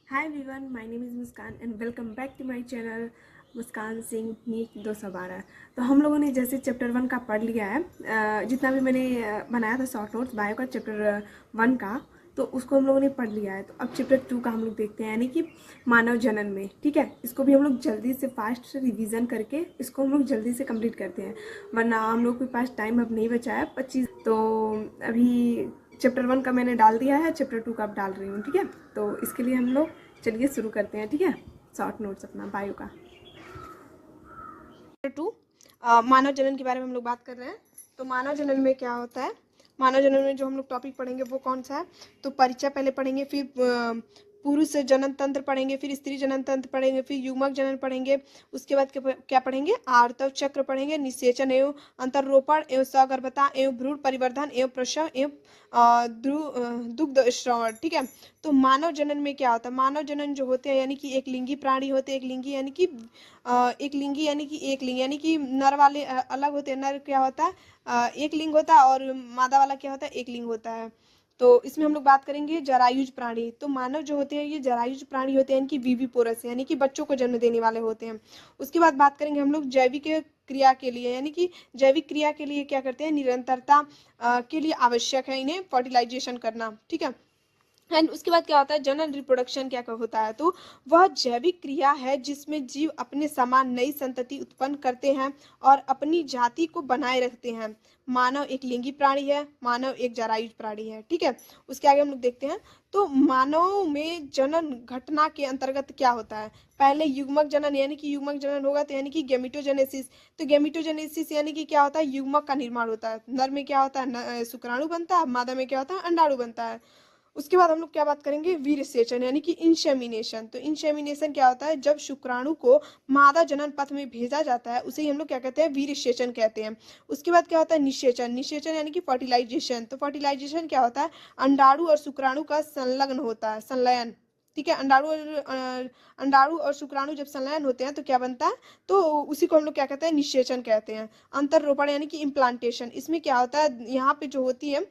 Hi everyone, my name is Muskan and welcome back to my channel Muskan Singh NEET 212। तो हम लोगों ने जैसे चैप्टर 1 का पढ़ लिया है, जितना भी मैंने बनाया था शॉर्ट नोट्स बायो का चैप्टर 1 का, तो उसको हम लोगों ने पढ़ लिया है। तो अब चैप्टर 2 का हम लोग देखते हैं, यानी कि मानव जनन में। ठीक है, इसको भी हम लोग जल्दी से फास्ट से रिविज़न करके इसको हम लोग जल्दी से कंप्लीट करते हैं, वरना हम लोग के पास टाइम अब नहीं बचा है 25। तो अभी चैप्टर 1 का मैंने डाल दिया है, चैप्टर 2 का अब डाल रही हूँ। ठीक है, तो इसके लिए हम लोग चलिए शुरू करते हैं। ठीक है, शॉर्ट नोट्स अपना बायो का। चैप्टर 2 मानव जनन के बारे में हम लोग बात कर रहे हैं। तो मानव जनन में क्या होता है, मानव जनन में जो हम लोग टॉपिक पढ़ेंगे वो कौन सा है, तो परिचय पहले पढ़ेंगे, फिर पुरुष जनन तंत्र पढ़ेंगे, फिर स्त्री जनन तंत्र पढ़ेंगे, फिर युग्मक जनन पढ़ेंगे। उसके बाद क्या पढ़ेंगे, आर्तव चक्र पढ़ेंगे, निषेचन एवं अंतरोपण एवं सगर्भता एवं भ्रूण परिवर्धन एवं प्रसव एवं दुग्ध श्रवण। ठीक है, तो मानव जनन में क्या होता है, मानव जनन जो होते हैं यानी कि एक लिंगी प्राणी होते हैं। एक लिंगी यानी कि एक लिंगी यानी कि एक लिंग, यानी कि नर वाले अलग होते हैं। नर क्या होता है, एक लिंग होता है, और मादा वाला क्या होता है, एक लिंग होता है। तो इसमें हम लोग बात करेंगे जरायुज प्राणी। तो मानव जो होते हैं ये जरायुज प्राणी होते हैं, इनकी विविपोरस यानी कि बच्चों को जन्म देने वाले होते हैं। उसके बाद बात करेंगे हम लोग जैविक क्रिया के लिए, यानी कि जैविक क्रिया के लिए क्या करते हैं, निरंतरता के लिए आवश्यक है इन्हें फर्टिलाइजेशन करना। ठीक है, एंड उसके बाद क्या होता है, जनन रिप्रोडक्शन क्या होता है, तो वह जैविक क्रिया है जिसमें जीव अपने समान नई संतति उत्पन्न करते हैं और अपनी जाति को बनाए रखते हैं। मानव एक लिंगी प्राणी है, मानव एक जरायुज प्राणी है। ठीक है, उसके आगे हम लोग देखते हैं। तो मानव में जनन घटना के अंतर्गत क्या होता है, पहले युग्मक जनन, यानी कि युग्मक जनन होगा तो यानी कि गेमिटोजेनेसिस। तो गेमिटोजेनेसिस यानी कि क्या होता है, युग्मक का निर्माण होता है। नर में क्या होता है, शुक्राणु बनता है, मादा में क्या होता है, अंडाणु बनता है। उसके बाद हम लोग क्या बात करेंगे, वीरसेचन यानी कि इंसेमिनेशन। तो इंसेमिनेशन क्या होता है, जब शुक्राणु को मादा जनन पथ में भेजा जाता है उसे ही हम लोग क्या कहते हैं, वीरसेचन कहते हैं। उसके बाद क्या होता है, निषेचन। निषेचन यानी कि फर्टिलाइजेशन। तो फर्टिलाइजेशन क्या होता है, अंडाणु और शुक्राणु का संलग्न होता है, संलयन। ठीक है, अंडाणु और शुक्राणु जब संलयन होते हैं तो क्या बनता है, तो उसी को हम लोग क्या कहते हैं, निषेचन कहते हैं। अंतरोपण यानी कि इम्प्लांटेशन, इसमें क्या होता है, यहाँ पे जो होती है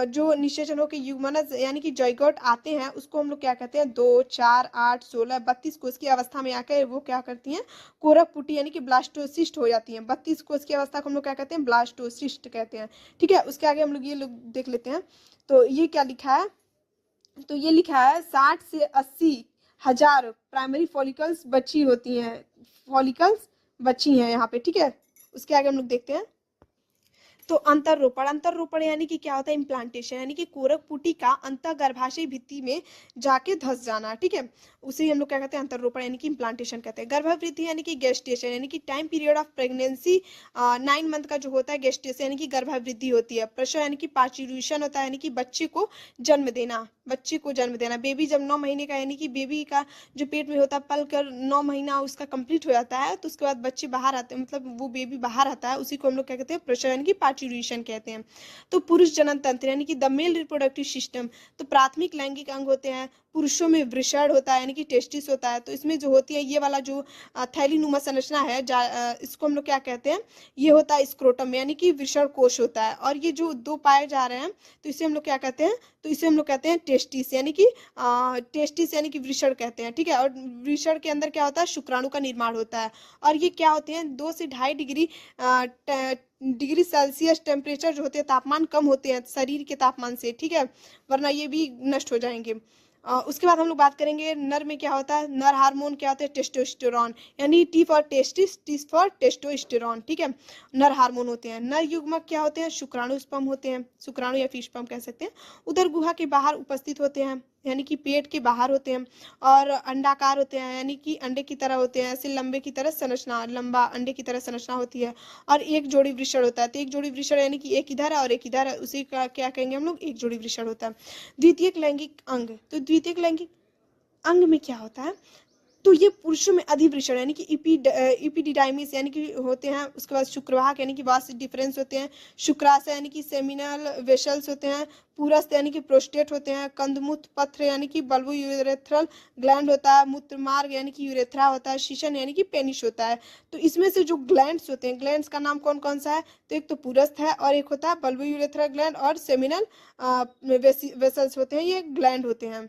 जो निषेचन होकर युग्मनज यानी कि जयगोट आते हैं उसको हम लोग क्या कहते हैं, 2, 4, 8, 16, 32 कोष की अवस्था में आकर वो क्या करती हैं, कोरक पुटी यानी कि ब्लास्टोसिस्ट हो जाती हैं। 32 कोष की अवस्था को हम लोग क्या कहते हैं, ब्लास्टोसिस्ट कहते हैं। ठीक है, उसके आगे हम लोग ये लोग देख लेते हैं। तो ये क्या लिखा है, तो ये लिखा है 60 से 80 हजार प्राइमरी फॉलिकल्स बची होती हैं, फॉलिकल्स बची हैं यहाँ पे। ठीक है, उसके आगे हम लोग देखते हैं। तो अंतरोपण, अंतरोपण यानी कि क्या होता है, इम्प्लांटेशन, यानी कि कोरक पुटी का अंतःगर्भाशय भित्ति में जाके धस जाना। ठीक है, उसे हम लोग क्या कहते हैं, अंतरोपण यानी कि इम्प्लांटेशन कहते हैं। गर्भवृद्धि यानी कि गेस्टेशन, यानी कि time period of pregnancy 9 month का जो होता है, गेस्टेशन यानी कि गर्भवृद्धि होती है। प्रसव यानी कि पार्चुरेशन होता है, यानी कि बच्चे को जन्म देना, बच्चे को जन्म देना। बेबी जब 9 महीने का, यानी कि बेबी का जो पेट में होता है पल कर 9 महीना उसका कंप्लीट हो जाता है, तो उसके बाद बच्चे बाहर आते हैं, मतलब वो बेबी बाहर आता है, उसी को हम लोग क्या कहते हैं, प्रसव यानी कि पार्चुरेशन कहते हैं। तो पुरुष जनन तंत्र यानी कि द मेल रिप्रोडक्टिव सिस्टम, तो प्राथमिक लैंगिक अंग होते हैं। पुरुषों में वृषण होता है यानी कि टेस्टिस होता है। तो इसमें जो होती है ये वाला जो थैलीनुमा संरचना है, इसको हम लोग क्या कहते हैं, ये होता है स्क्रोटम यानी कि वृषण कोश होता है। और ये जो दो पाए जा रहे हैं तो इसे हम लोग क्या कहते हैं, तो इसे हम लोग कहते हैं टेस्टिस, यानी कि टेस्टिस यानी कि वृषण कहते हैं। ठीक है, और वृषण के अंदर क्या होता है, शुक्राणु का निर्माण होता है। और ये क्या होते हैं, 2 से 2.5 डिग्री सेल्सियस टेम्परेचर जो होते हैं, तापमान कम होते हैं शरीर के तापमान से। ठीक है, वरना ये भी नष्ट हो जाएंगे। उसके बाद हम लोग बात करेंगे नर में क्या होता है, नर हार्मोन क्या होते हैं, टेस्टोस्टेरोन, यानी T for testis, T for testosterone. ठीक है, नर हार्मोन होते हैं। नर युग्मक क्या होते हैं, शुक्राणु स्पर्म होते हैं, शुक्राणु या फिर स्पर्म कह सकते हैं। उदर गुहा के बाहर उपस्थित होते हैं, यानी कि पेट के बाहर होते हैं। और अंडाकार होते हैं, यानी कि अंडे की तरह होते हैं, ऐसे लंबे की तरह संरचना, लंबा अंडे की तरह संरचना होती है। और एक जोड़ी वृषण होता है। तो एक जोड़ी वृषण यानी कि एक इधर है और एक इधर है, उसी का क्या कहेंगे हम लोग, एक जोड़ी वृषण होता है। द्वितीयक लैंगिक अंग, तो द्वितीयक लैंगिक अंग में क्या होता है, तो ये पुरुषों में अधिवृषण यानी कि इपिडिडाइमिस यानी कि होते हैं। उसके बाद शुक्रवाहक यानी कि वास डिफरेंस होते हैं। शुक्राशय यानी कि सेमिनल वेसल्स होते हैं। पुरस्थ यानी कि प्रोस्टेट होते हैं। कंदमूत्र पत्र यानी कि बल्बो यूरेथ्रल ग्लैंड होता है। मूत्रमार्ग यानी कि यूरेथ्रा होता है। शीशन यानी कि पेनिस होता है। तो इसमें से जो ग्लैंड्स होते हैं, ग्लैंड्स का नाम कौन कौन सा है, तो एक तो पुरस्थ है और एक होता है बल्बो यूरेथ्रल ग्लैंड और सेमिनल वेसल्स होते हैं, ये ग्लैंड होते हैं।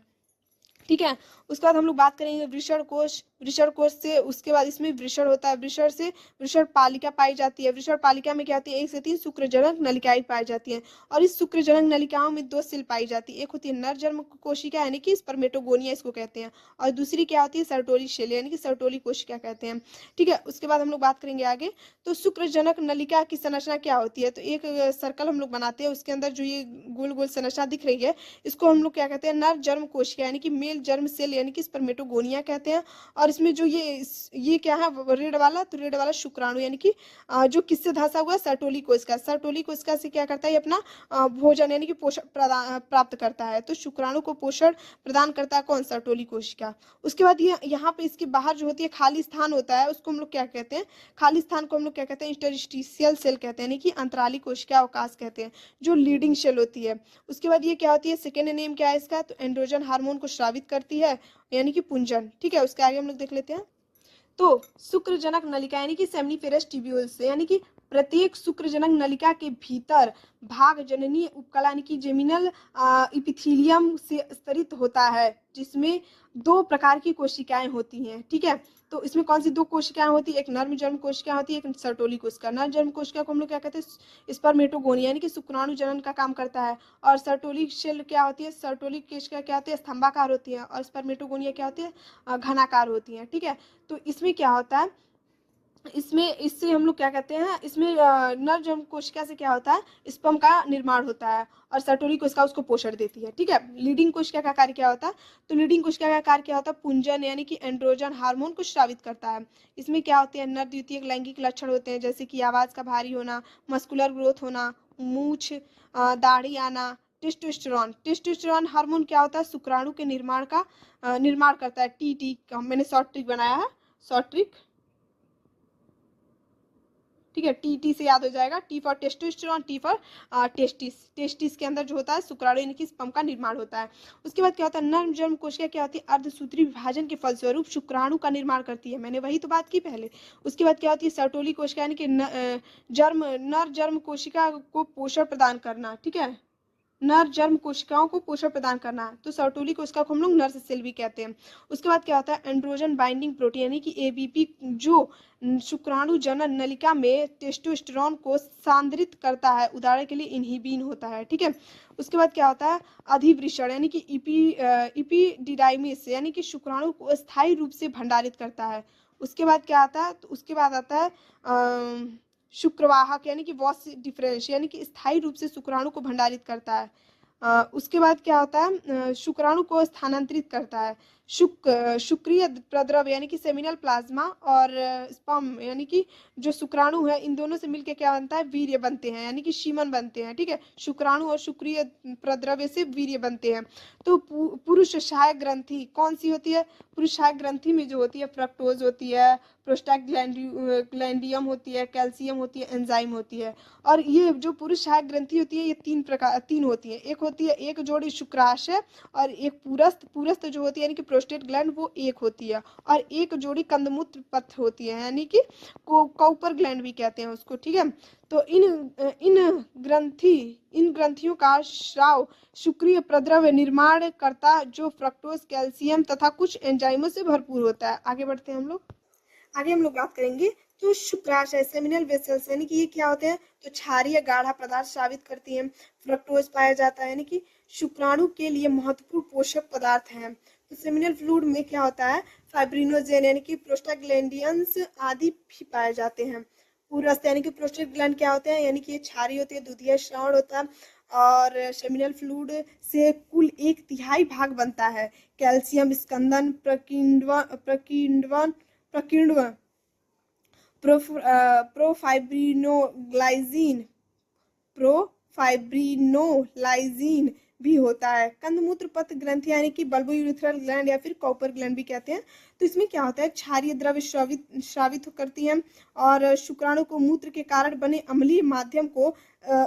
ठीक है। उसके बाद हम लोग बात करेंगे वृषण कोश। वृषण कोश से उसके बाद इसमें वृषण होता है, वृषण से वृषण पालिका पाई जाती है। वृषण पालिका में क्या होती है, 1 से 3 शुक्रजनक नलिकाएं पाई जाती हैं और इस शुक्रजनक नलिकाओं में 2 सेल पाई जाती है। एक होती है नर जन्म कोशिका यानी कि स्पर्मेटोगोनिया इसको कहते हैं, और दूसरी क्या होती है सर्टोली शेल यानी कि सर्टोली कोशिका कहते हैं। ठीक है। उसके बाद हम लोग बात करेंगे आगे, तो शुक्रजनक नलिका की संरचना क्या होती है, तो एक सर्कल हम लोग बनाते हैं, उसके अंदर जो ये गोल गोल संरचना दिख रही है इसको हम लोग क्या कहते हैं, नर जन्म कोशिका यानी कि मेल जर्म सेल यानी कि स्पर्मेटोगोनिया कहते हैं। और इसमें जो ये क्या है रेड वाला, तो रेड वाला शुक्राणु यानी कि जो किससे धंसा हुआ है, सर्टोली कोशिका। सर्टोली कोशिका से क्या करता है, ये अपना भोजन यानी कि पोषण प्राप्त करता है। तो शुक्राणु को पोषण प्रदान करता है कौन, सर्टोली कोशिका। उसके बाद ये यहाँ पे इसके बाहर जो होती है खाली स्थान होता है, उसको हम लोग क्या कहते हैं, खाली स्थान को हम लोग क्या कहते हैं, इंटरस्टिशियल सेल कहते हैं यानी कि अंतराली कोशिका अवकाश कहते हैं, जो लीडिंग सेल होती है। उसके बाद ये क्या होती है, सेकेंड नेम क्या है इसका, तो एंड्रोजन हार्मोन को स्रावित करती है यानी कि पुंजन। ठीक है। उसके आगे हम लोग देख लेते हैं, तो शुक्रजनक नलिका यानी कि सेमनीफेरस ट्यूब्यूल्स यानी कि प्रत्येक शुक्रजनक नलिका के भीतर भाग जननीय उपकला यानी कि जेमिनल इपिथीलियम से स्तरित होता है, जिसमें 2 प्रकार की कोशिकाएं होती हैं। ठीक है। तो इसमें कौन सी 2 कोशिकाएं होती है, एक नर जन्म कोशिका होती है, एक सर्टोली कोशिका। नर जन्म कोशिका को हम लोग क्या कहते हैं, स्पर्मेटोगोनिया यानी कि शुक्राणु जनन का काम करता है। और सर्टोली शेल क्या होती है, सर्टोली कोशिका क्या होती है, स्तंभाकार होती है, और स्पर्मेटोगोनिया क्या होती है, घनाकार होती है। ठीक है। तो इसमें क्या होता है, इसमें इससे हम लोग क्या कहते हैं, इसमें नर जन्म कोशिका से क्या होता है, स्पर्म का निर्माण होता है और सर्टोली कोशिका उसको पोषण देती है। ठीक है। लीडिंग कोशिका का कार्य क्या होता है, तो लीडिंग कोशिका का कार्य क्या होता है, पुंजन यानी कि एंड्रोजन हार्मोन को स्रावित करता है। इसमें क्या होते हैं, नर द्वितीयक लैंगिक लक्षण होते हैं, जैसे कि आवाज का भारी होना, मस्कुलर ग्रोथ होना, मूछ दाढ़ी आना। टेस्टोस्टेरोन, टेस्टोस्टेरोन हार्मोन क्या होता है, शुक्राणु के निर्माण का निर्माण करता है। टी मैंने शॉर्ट ट्रिक बनाया है, शॉर्ट ट्रिक। ठीक है। टी से याद हो जाएगा, T for testosterone, T for testis. Testis के अंदर जो होता है शुक्राणु यानी कि स्पर्म का निर्माण होता है। उसके बाद क्या होता है, नर जन्म कोशिका क्या होती है, अर्धसूत्री विभाजन के फलस्वरूप शुक्राणु का निर्माण करती है, मैंने वही तो बात की पहले। उसके बाद क्या होती है, सर्टोली कोशिका यानी कि नर जन्म कोशिका को पोषण प्रदान करना। ठीक है। नर जन्म कोशिकाओं को पोषण प्रदान करना है, तो सर्टोली कोशिका को हम लोग नर्स सेल भी कहते हैं। उसके बाद क्या होता है, एंड्रोजन बाइंडिंग प्रोटीन यानी कि एबीपी, जो शुक्राणु जनन नलिका में टेस्टोस्टेरोन को सांद्रित करता है, उदाहरण के लिए इनहिबिन होता है। ठीक है। उसके बाद क्या होता है, अधिवृषण यानी कि इपीडिडाइमिस यानी कि शुक्राणु को स्थायी रूप से भंडारित करता है। उसके बाद क्या आता है, तो उसके बाद आता है शुक्रवाहक यानी कि वॉस डिफरेंस यानी कि स्थायी रूप से शुक्राणु को भंडारित करता है। उसके बाद क्या होता है, शुक्राणु को स्थानांतरित करता है। शुक्रिय प्रद्रव यानी कि सेमिनल प्लाज्मा और स्पर्म यानी कि जो शुक्राणु है, इन दोनों से मिलकर क्या बनता है, वीर्य बनते हैं यानी कि शीमन बनते हैं। ठीक है। शुक्राणु और शुक्रिय प्रद्रव्य से वीर्य बनते हैं। तो पुरुष सहायक ग्रंथि कौन सी होती है, पुरुष सहायक ग्रंथि में जो होती है फ्रक्टोज होती है, प्रोस्टाग्लैंडियम होती है, कैल्शियम होती है, एंजाइम होती है। और ये जो पुरुष सहायक ग्रंथि होती है, ये 3 होती है। एक होती है एक जोड़ी शुक्राशय, और एक पुरस्थ, पुरस्थ जो होती है यानी कि प्रोस्टेट ग्लैंड, वो एक होती है, और एक जोड़ी कंदमूत्र पथ होती है यानी कि कॉपर ग्लैंड भी कहते हैं उसको। ठीक है। तो इन ग्रंथियों का स्राव शुक्रिय प्रद्रव्य निर्माण करता, जो फ्रक्टोज, कैल्शियम तथा कुछ एंजाइमों से भरपूर होता है। आगे बढ़ते हैं हम लोग, आगे हम लोग बात करेंगे, तो शुक्राशय सेमिनल वेसल्स यानी कि ये क्या होते हैं, तो क्षारीय गाढ़ा पदार्थ स्रावित करती हैं। फ्रक्टोज पाया जाता है यानी कि शुक्राणु के लिए महत्वपूर्ण पोषक पदार्थ है। तो सेमिनल फ्लूइड में क्या होता है, फाइब्रिनोजेन यानी कि प्रोस्टाग्लैंडियंस आदि भी पाए जाते हैं। पुरस्थ यानी कि प्रोस्टेट ग्लैंड क्या होते हैं, यानी कि ये क्षारीय होती है, दूधिया श्रावण होता है, और सेमिनल फ्लूइड से कुल 1/3 भाग बनता है। कैल्शियम स्कंदन प्रकीर्णन प्रोफाइब्रिनोलाइजिन भी होता है। कंदमूत्र पथ ग्रंथि यानी कि बल्बोयूरेथ्रल ग्लैंड या फिर कॉपर ग्लैंड भी कहते हैं। तो इसमें क्या होता है, क्षारीय द्रव्य स्रावित करती है और शुक्राणु को मूत्र के कारण बने अम्लीय माध्यम को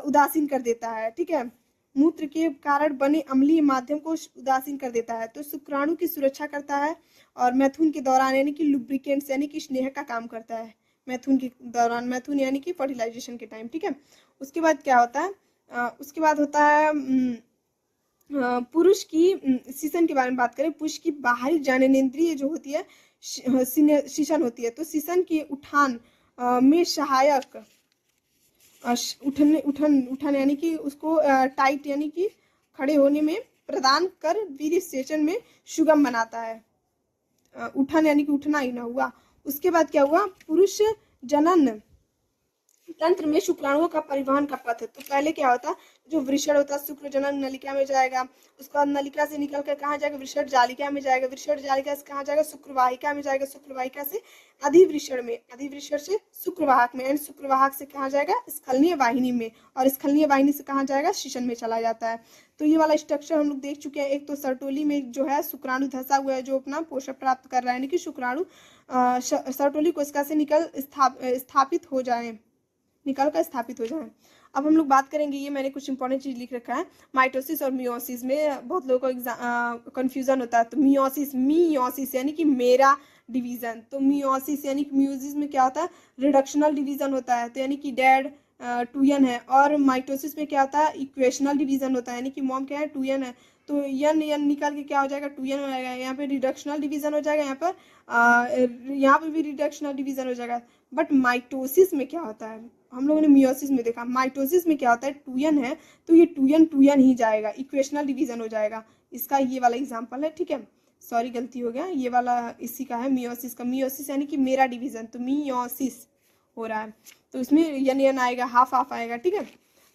उदासीन कर देता है। ठीक है। मूत्र के कारण बने अम्लीय माध्यम को उदासीन कर देता है। तो शुक्राणु की सुरक्षा करता है, और मैथुन के दौरान यानी कि लुब्रिकेंट्स यानी कि स्नेह का काम करता है। मैथुन के दौरान, मैथुन यानी कि फर्टिलाइजेशन के टाइम। ठीक है। उसके बाद क्या होता है, उसके बाद होता है पुरुष की शीशन के बारे में बात करें, पुरुष की बाहरी जननेंद्रिय जो होती है शीशन होती है। तो शीशन की उठान में सहायक उठन यानी कि उसको टाइट यानी कि खड़े होने में प्रदान कर वीर्य सेचन में सुगम बनाता है। उठन यानी कि उठना ही ना हुआ। उसके बाद क्या हुआ, पुरुष जनन तंत्र में शुक्राणुओं का परिवहन का पथ है। तो पहले क्या होता, जो वृषण होता है शुक्र जनन नलिका में जाएगा, उसके बाद नलिका से निकल कर कहाँ जाएगा, वृषण जालिका में जाएगा, वृषण जालिका से कहाँ जाएगा, शुक्रवाहिका में जाएगा, शुक्रवाहिका से अधिवृषण में, अधिवृषण से शुक्रवाहक में, एंड शुक्रवाहक से कहाँ जाएगा, स्खलनीय वाहिनी में, और स्खलनीय वाहिनी से कहाँ जाएगा, शीशन में चला जाता है। तो ये वाला स्ट्रक्चर हम लोग देख चुके हैं। एक तो सर्टोली में जो है शुक्राणु धंसा हुआ है जो अपना पोषण प्राप्त कर रहा है, यानी कि शुक्राणु सर्टोली कोशिका से निकल स्थापित हो जाए, निकल कर स्थापित हो जाए। अब हम लोग बात करेंगे, ये मैंने कुछ इंपॉर्टेंट चीज लिख रखा है, माइटोसिस और मियोसिस में बहुत लोगों को कंफ्यूजन होता है। तो मियोसिस यानी कि मेरा डिवीजन, तो मियोसिस यानी कि म्यूजिस में क्या होता है, रिडक्शनल डिवीजन होता है, तो यानी कि डैड 2n है, और माइटोसिस में क्या होता है, इक्वेशनल डिवीजन होता है, यानी कि मॉम क्या है 2n है, तो यन निकल के क्या हो जाएगा 2n हो जाएगा, यहाँ पे रिडक्शनल डिवीजन हो जाएगा, यहाँ पे भी रिडक्शनल डिवीजन हो जाएगा। बट माइटोसिस में क्या होता है, हम लोगों ने मियोसिस में देखा, माइटोसिस में क्या होता है 2n है, तो ये 2n ही जाएगा, इक्वेशनल डिवीजन हो जाएगा। इसका ये वाला एग्जांपल है, ठीक है, सॉरी गलती हो गया, ये वाला इसी का है मियोसिस का, मियोसिस यानी कि मेरा डिवीजन, तो मियोसिस हो रहा है, तो इसमें यन आएगा, हाफ आएगा, ठीक है।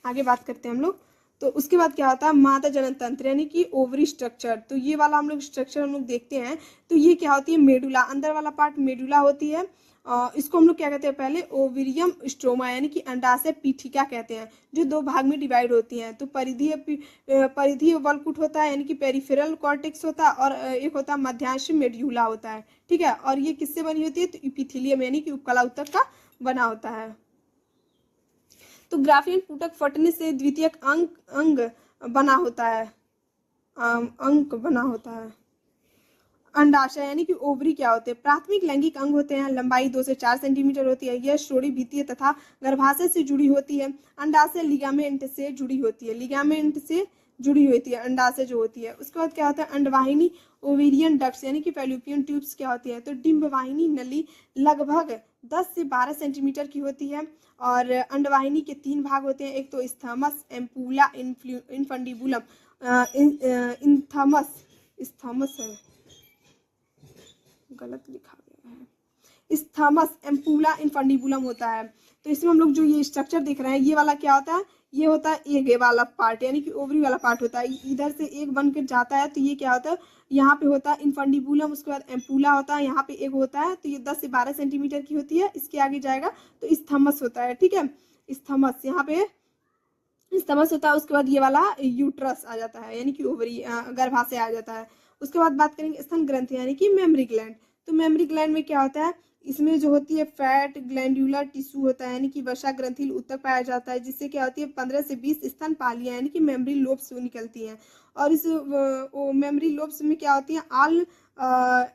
आगे बात करते हैं हम लोग। तो उसके बाद क्या होता है, मादा जनन तंत्र यानी कि ओवरी स्ट्रक्चर, तो ये वाला हम लोग स्ट्रक्चर हम लोग देखते हैं। तो ये क्या होती है, मेडुला, अंदर वाला पार्ट मेडुला होती है। इसको हम लोग क्या कहते हैं, पहले ओविरियम स्ट्रोमा यानी कि अंडाशय पीठिका कहते हैं, जो 2 भाग में डिवाइड होती हैं। तो परिधीय वलकुट होता है यानी कि पेरिफेरल कॉर्टेक्स होता है, और एक होता है मध्यांश मेड्यूला होता है, ठीक है। और ये किससे बनी होती है, तो इपिथीलियम यानी कि उपकला ऊतक का बना होता है। तो ग्राफियन पुटक फटने से द्वितीयक अंग बना होता है, अंक बना होता है। अंडाशय यानी कि ओवरी क्या होते हैं, प्राथमिक लैंगिक अंग होते हैं, लंबाई 2 से 4 सेंटीमीटर होती है, यह श्रोणि भित्तीय तथा गर्भाशय से जुड़ी होती है। अंडाशय लिगामेंट से जुड़ी होती है, लिगामेंट से जुड़ी होती है अंडाशय जो होती है। उसके बाद क्या होता है, अंडवाहिनी ओवेरियन डक्ट्स यानी कि फैलोपियन ट्यूब्स क्या होती है, तो डिंबवाहिनी नली लगभग 10 से 12 सेंटीमीटर की होती है, और अंडवाहिनी के 3 भाग होते हैं, एक तो स्थमस, एम्पूला, इनफंडिबुलम, स्थमस है, गलत लिखा गया है, स्थमस, एम्पूला, इनफंडिबुलम होता है। तो इसमें हम लोग जो ये स्ट्रक्चर देख रहे हैं, ये वाला क्या होता है, ये होता है एग वाला पार्ट यानी कि ओवरी वाला पार्ट होता है, इधर से एग बन के जाता है, तो ये क्या होता है, यहाँ पे होता है इनफंडिबुलम, उसके बाद एम्पूला होता है, यहाँ पे एग होता है, तो ये 10 से 12 सेंटीमीटर की होती है। इसके आगे जाएगा तो स्थमस होता है, ठीक है, स्थमस, यहाँ पे स्थमस होता है। उसके बाद ये वाला यूट्रस आ जाता है यानी कि ओवरी, गर्भाशय आ जाता है। उसके बाद बात करेंगे स्तन ग्रंथि यानी कि मेमरी ग्लैंड। तो मेमरी ग्लैंड में क्या होता है, इसमें जो होती है फैट ग्लैंडुलर टिश्यू होता है यानी कि वसा ग्रंथि उत्तक पाया जाता है, जिससे क्या होती है 15 से 20 स्तन पालियां यानी कि मेमरी लोब्स निकलती हैं। और इस मेमरी लोब्स में क्या होती है, आल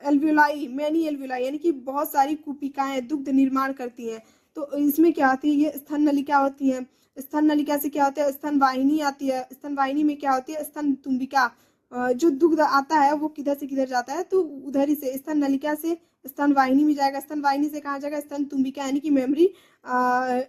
एल्वियोलाई, मैनी एल्वियोलाई यानी कि बहुत सारी कुपिकाएं दुग्ध निर्माण करती हैं। तो इसमें क्या होती है, ये स्तन नलिका होती है, स्तन नलिका से क्या होता है, स्तन वाहिनी आती है, स्तन वाहिनी में क्या होती है, स्तन तुम्बिका, जो दुग्ध आता है वो किधर से किधर जाता है, तो उधर ही से स्तन नलिका से स्तन वाहिनी में जाएगा, स्तन वाहिनी से कहाँ जाएगा, स्तन तुम्बिका यानी कि मेमरी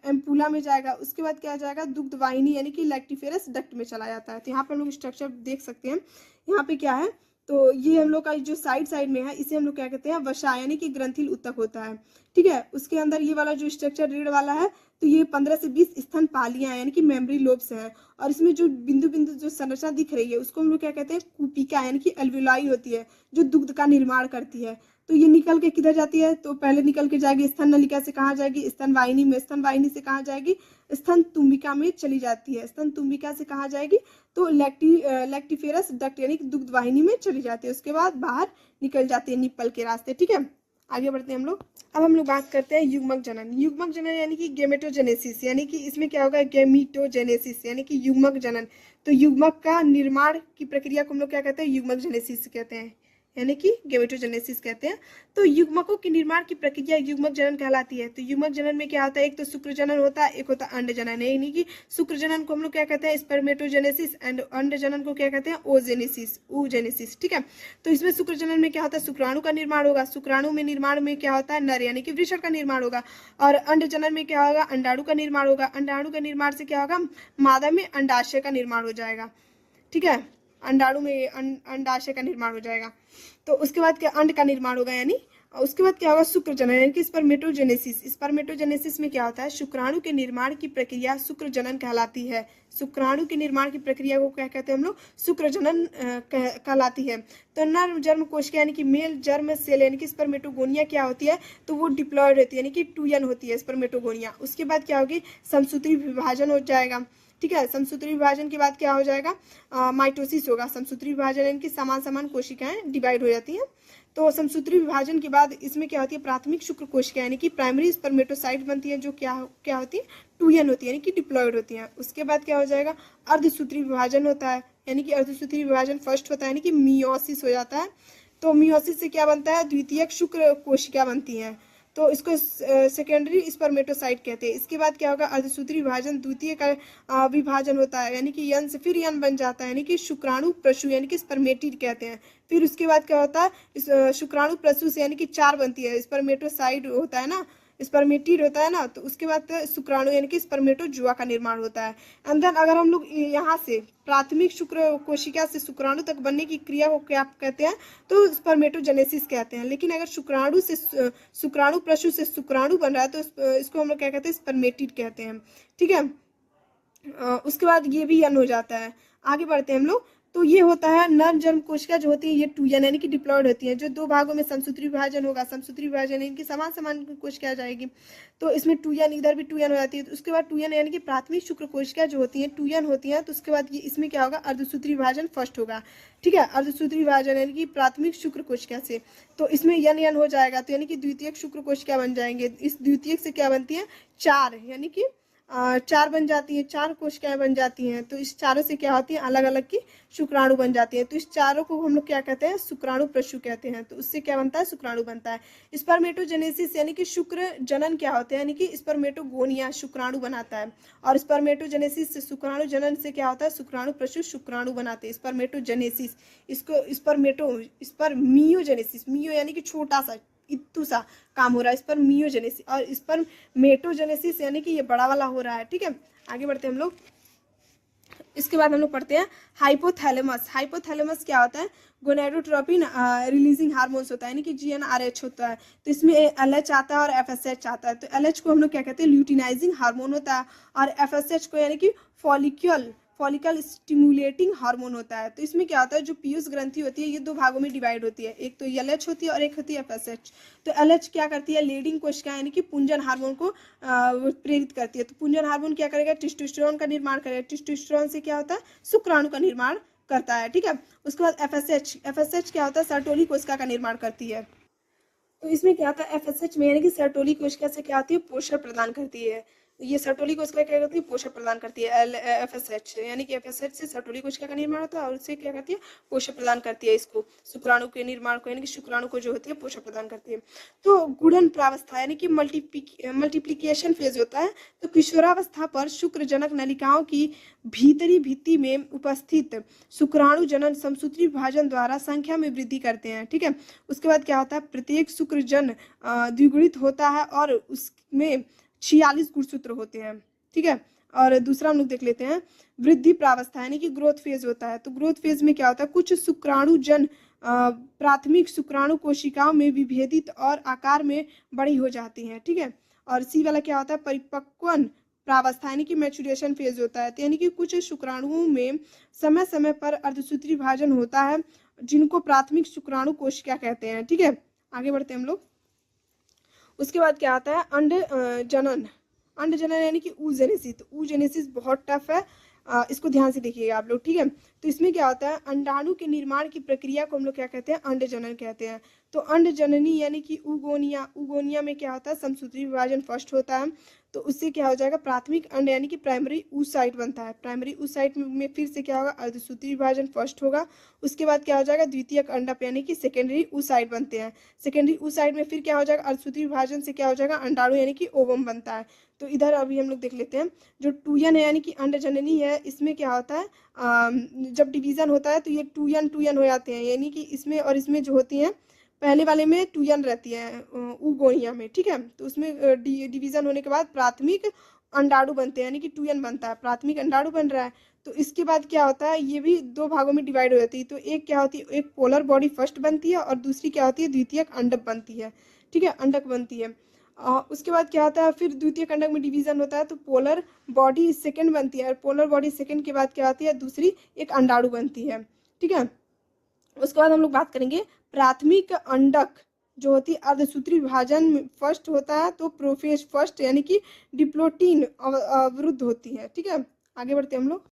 एम्पूला में जाएगा। उसके बाद क्या जाएगा, दुग्ध वाहिनी यानी कि लैक्टिफेरस डक्ट में चला जाता है। तो यहाँ पे हम लोग स्ट्रक्चर देख सकते हैं, यहाँ पे क्या है, तो ये हम लोग का जो साइड में है इसे हम लोग क्या कहते हैं, वसा यानी कि ग्रंथिल उत्तक होता है, ठीक है। उसके अंदर ये वाला जो स्ट्रक्चर रीढ़ वाला है, तो ये 15 से 20 स्तन पालियां यानी कि मेमरी लोब्स हैं। और इसमें जो बिंदु बिंदु जो संरचना दिख रही है उसको हम लोग क्या कहते हैं, कुपिका यानी कि एल्वियोलाई होती है, जो दुग्ध का निर्माण करती है। तो ये निकल के किधर जाती है, तो पहले निकल के जाएगी स्तन नलिका से कहाँ जाएगी, स्तन वाहिनी में, स्तन वाहिनी से कहाँ जाएगी, स्तन तुम्बिका में चली जाती है, स्तन तुम्बिका से कहाँ जाएगी, तो लैक्टिफेरस डक्ट यानी कि दुग्ध वाहिनी में चली जाती है। उसके बाद बाहर निकल जाती है निप्पल के रास्ते, ठीक है। आगे बढ़ते हैं हम लोग। अब हम लोग बात करते हैं युग्मक जनन। युग्मक जनन यानी कि गेमेटोजेनेसिस, यानी कि इसमें क्या होगा, गेमिटोजेनेसिस यानी कि युग्मक जनन। तो युग्मक का निर्माण की प्रक्रिया को हम लोग क्या कहते हैं, युग्मक जेनेसिस कहते हैं, यानी कि गेमेटोजेनेसिस कहते हैं। तो युग्मकों के निर्माण की प्रक्रिया युग्मक जनन कहलाती है। तो युग्मक जनन में क्या होता है, एक तो शुक्र जनन होता है, एक होता है अंड जनन। यानी कि शुक्र जनन को हम लोग क्या कहते हैं, स्पर्मेटोजेनेसिस, एंड अंड जनन को क्या कहते हैं, oogenesis। ठीक है, तो इसमें शुक्र जनन में क्या होता है, शुक्राणु का निर्माण होगा। शुक्राणु में निर्माण में क्या होता है, नर यानी कि वृषण का निर्माण होगा। और अंड जनन में क्या होगा, अंडाणु का निर्माण होगा। अंडाणु के निर्माण से क्या होगा, मादा में अंडाशय का निर्माण हो जाएगा। ठीक है, अंडाणु में अंडाशय का निर्माण हो जाएगा। तो उसके बाद क्या, अंड का निर्माण होगा, यानी उसके बाद क्या होगा, शुक्र जनन यानी कि स्पर्मेटोजेनेसिस। स्पर्मेटोजेनेसिस में क्या होता है, शुक्राणु के निर्माण की प्रक्रिया शुक्र जनन कहलाती है। शुक्राणु के निर्माण की प्रक्रिया को क्या कहते हैं हम लोग, शुक्र जनन कहलाती है। तो नर जन्म कोशिका यानी कि मेल जर्म सेल यानी कि स्पर्मेटोगोनिया क्या होती है, तो वो डिप्लॉयड होती है, यानी कि टूयन होती है स्पर्मेटोगोनिया। उसके बाद क्या होगी, समसूत्री विभाजन हो जाएगा। ठीक है, समसूत्री विभाजन के बाद क्या हो जाएगा, माइटोसिस होगा। समसूत्री विभाजन यानी कि समान समान कोशिकाएं डिवाइड हो जाती हैं। तो समसूत्री विभाजन के बाद इसमें क्या होती है, प्राथमिक शुक्र कोशिका यानी कि प्राइमरी स्पर्मेटोसाइट बनती है, जो क्या होती है, टूयन होती है, यानी कि डिप्लॉयड होती है। उसके बाद क्या हो जाएगा, अर्धसूत्री विभाजन होता है, यानी कि अर्धसूत्री विभाजन फर्स्ट होता है, यानी कि मियोसिस हो जाता है। तो मियोसिस से क्या बनता है, द्वितीयक शुक्र कोशिका बनती है, तो इसको सेकेंडरी स्पर्मेटोसाइट कहते हैं। इसके बाद क्या होगा, अर्धसूत्री विभाजन द्वितीय का विभाजन होता है, यानी कि यन से फिर यन बन जाता है, यानी कि शुक्राणु प्रसू यानी कि स्पर्मेटिड कहते हैं। फिर उसके बाद क्या होता है, शुक्राणु प्रसू से यानी कि 4 बनती है, स्पर्मेटोसाइड होता है ना, स्पर्मेटिड होता है ना, तो उसके बाद शुक्राणु यानी कि स्पर्मेटोजुआ का निर्माण होता है। एंड देन अगर हम लोग यहाँ से प्राथमिक शुक्र कोशिका से शुक्राणु तक बनने की क्रिया को क्या कहते हैं, तो स्पर्मेटोजेनेसिस कहते हैं। लेकिन अगर शुक्राणु प्रसू से शुक्राणु बन रहा है, तो इसको हम लोग क्या कहते हैं, स्पर्मेटिड कहते हैं। ठीक है, उसके बाद ये भी यन हो जाता है। आगे बढ़ते हैं हम लोग। तो ये होता है नर जन्म कोशिका जो होती है, ये टूयन यानी कि डिप्लॉयड होती है, जो 2 भागों में समसूत्री विभाजन होगा। समसूत्री विभाजन यानी कि समान समान कोशिका आ जाएगी, तो इसमें टूयन, इधर भी टूयन हो जाती है। तो उसके बाद टूयन यानी कि प्राथमिक शुक्र कोशिका जो होती है टूयन होती है। तो उसके बाद ये इसमें क्या होगा, अर्धसूत्री विभाजन फर्स्ट होगा। ठीक है, अर्धसूत्री विभाजन यानी कि प्राथमिक शुक्र कोशिका से, तो इसमें यन हो जाएगा, तो यानी कि द्वितीयक शुक्र कोशिका बन जाएंगे। इस द्वितीयक से क्या बनती है, 4, यानी कि 4 बन जाती है, 4 कोशिकाएं बन जाती हैं। तो इस चारों से क्या होती है, अलग अलग की शुक्राणु बन जाती है। तो इस चारों को हम लोग क्या कहते हैं, शुक्राणु प्रसू कहते हैं। तो उससे क्या बनता है, शुक्राणु बनता है। स्पर्मेटोजेनेसिस यानी कि शुक्र जनन क्या होता है, यानी कि स्पर्मेटोगोनिया शुक्राणु बनाता है। और स्पर्मेटोजेनेसिस से शुक्राणु जनन से क्या होता है, शुक्राणु प्रसू शुक्राणु बनाते हैं, स्पर्मेटोजेनेसिस। इसको स्पर्मियोजेनेसिस, मियो यानी कि छोटा सा, इतू सा काम हो रहा है, इस पर मियोजेनेसिस। और इस पर मेटोजेनेसिस यानी कि ये बड़ा वाला हो रहा है। ठीक है, आगे बढ़ते हैं हम लोग। इसके बाद हम लोग पढ़ते हैं हाइपोथैलेमस। हाइपोथैलेमस क्या होता है, गोनेडोट्रोपिन रिलीजिंग हार्मोन्स होता है, यानी कि GnRH होता है। तो इसमें LH आता है और FSH आता है। तो LH को हम लोग क्या कहते हैं, ल्यूटिनाइजिंग हार्मोन होता है, और FSH को यानी कि फॉलिकल स्टिमुलेटिंग हार्मोन होता है। तो इसमें क्या होता है, जो पीयूष ग्रंथि होती है ये 2 भागों में डिवाइड होती है, एक तो LH होती है और एक होती है FSH। तो LH क्या करती है, लीडिंग कोशिका यानी कि पुंजन हार्मोन को प्रेरित करती है। तो पुंजन हार्मोन क्या करेगा, टेस्टोस्टेरोन का निर्माण करेगा। टेस्टोस्टेरोन से क्या होता है, शुक्राणु का निर्माण करता है। ठीक है, उसके बाद FSH क्या होता है, सर्टोली कोशिका का निर्माण करती है। तो इसमें क्या होता है, FSH में यानी कि सर्टोली कोशिका से क्या होती है, पोषण प्रदान करती है। ये सर्टोली कोशिका क्या करती है, पोषण प्रदान करती है। FSH यानी कि FSH से सर्टोली कोशिका का निर्माण होता है, और उससे क्या करती है, पोषण प्रदान करती है इसको, शुक्राणु के निर्माण को, यानी कि शुक्राणु को जो होती है पोषण प्रदान करती है। तो गुणन प्रावस्था यानी कि मल्टीप्लिकेशन फेज होता है। तो किशोरावस्था पर शुक्रजनक नलिकाओं की भीतरी भित्ति में उपस्थित शुक्राणु जनन समसूत्री विभाजन द्वारा संख्या में वृद्धि करते हैं। ठीक है, उसके बाद क्या होता है, प्रत्येक शुक्रजन द्विगुणित होता है और उसमें 46 गुणसूत्र होते हैं। ठीक है, और दूसरा हम लोग देख लेते हैं वृद्धि प्रावस्था यानी कि ग्रोथ फेज होता है। तो ग्रोथ फेज में क्या होता है, कुछ शुक्राणु जन प्राथमिक शुक्राणु कोशिकाओं में विभेदित और आकार में बड़ी हो जाती हैं। ठीक है, और सी वाला क्या होता है, परिपक्वन प्रावस्था यानी कि मैचुरेशन फेज होता है। यानी कि कुछ शुक्राणुओं में समय समय पर अर्धसूत्री विभाजन होता है, जिनको प्राथमिक शुक्राणु कोशिका कहते हैं। ठीक है, आगे बढ़ते हैं हम लोग। उसके बाद क्या आता है, अंड जनन यानी कि oogenesis। तो oogenesis बहुत टफ है, इसको ध्यान से देखिएगा आप लोग। ठीक है, तो तो इसमें क्या होता है, अंडाणु के निर्माण की प्रक्रिया को हम लोग क्या कहते हैं, अंडजनन कहते हैं। तो अंडजननी यानी कि उगोनिया, उगोनिया में क्या होता है, समसूत्री विभाजन फर्स्ट होता है। तो उससे क्या हो जाएगा, प्राथमिक अंड यानी कि प्राइमरी oocyte बनता है। प्राइमरी oocyte में फिर से क्या होगा, अर्धसूत्री विभाजन फर्स्ट होगा। उसके बाद क्या हो जाएगा, द्वितीयक अंडक यानी कि सेकेंडरी oocyte बनते हैं। सेकेंडरी oocyte में फिर क्या हो जाएगा, अर्धसूत्री विभाजन से क्या हो जाएगा, अंडाणु यानी कि ओवम बनता है। तो इधर अभी हम लोग देख लेते हैं, जो टूयन है यानी कि अंडजननी है, इसमें क्या होता है, जब डिवीजन होता है तो ये टूयन टूयन हो जाते हैं, यानी कि इसमें और इसमें जो होती हैं, पहले वाले में टूयन रहती है उगोनिया में, ठीक है। तो उसमें डिवीजन होने के बाद प्राथमिक अंडाणु बनते हैं, यानी कि टूयन बनता है, प्राथमिक अंडाणु बन रहा है। तो इसके बाद क्या होता है, ये भी दो भागों में डिवाइड हो जाती है। तो एक क्या होती है, एक पोलर बॉडी फर्स्ट बनती है और दूसरी क्या होती है, द्वितीयक अंडक बनती है, ठीक है, अंडक बनती है। उसके बाद क्या होता है, फिर द्वितीयक अंडक में डिवीजन होता है तो पोलर बॉडी सेकंड बनती है, और पोलर बॉडी सेकंड के बाद क्या होती है, दूसरी एक अंडाणु बनती है, ठीक है। उसके बाद हम लोग बात करेंगे प्राथमिक अंडक जो होती है अर्धसूत्री विभाजन फर्स्ट होता है, तो प्रोफेज फर्स्ट यानी कि डिप्लोटीन अवरुद्ध होती है, ठीक है। आगे बढ़ते हैं हम लोग।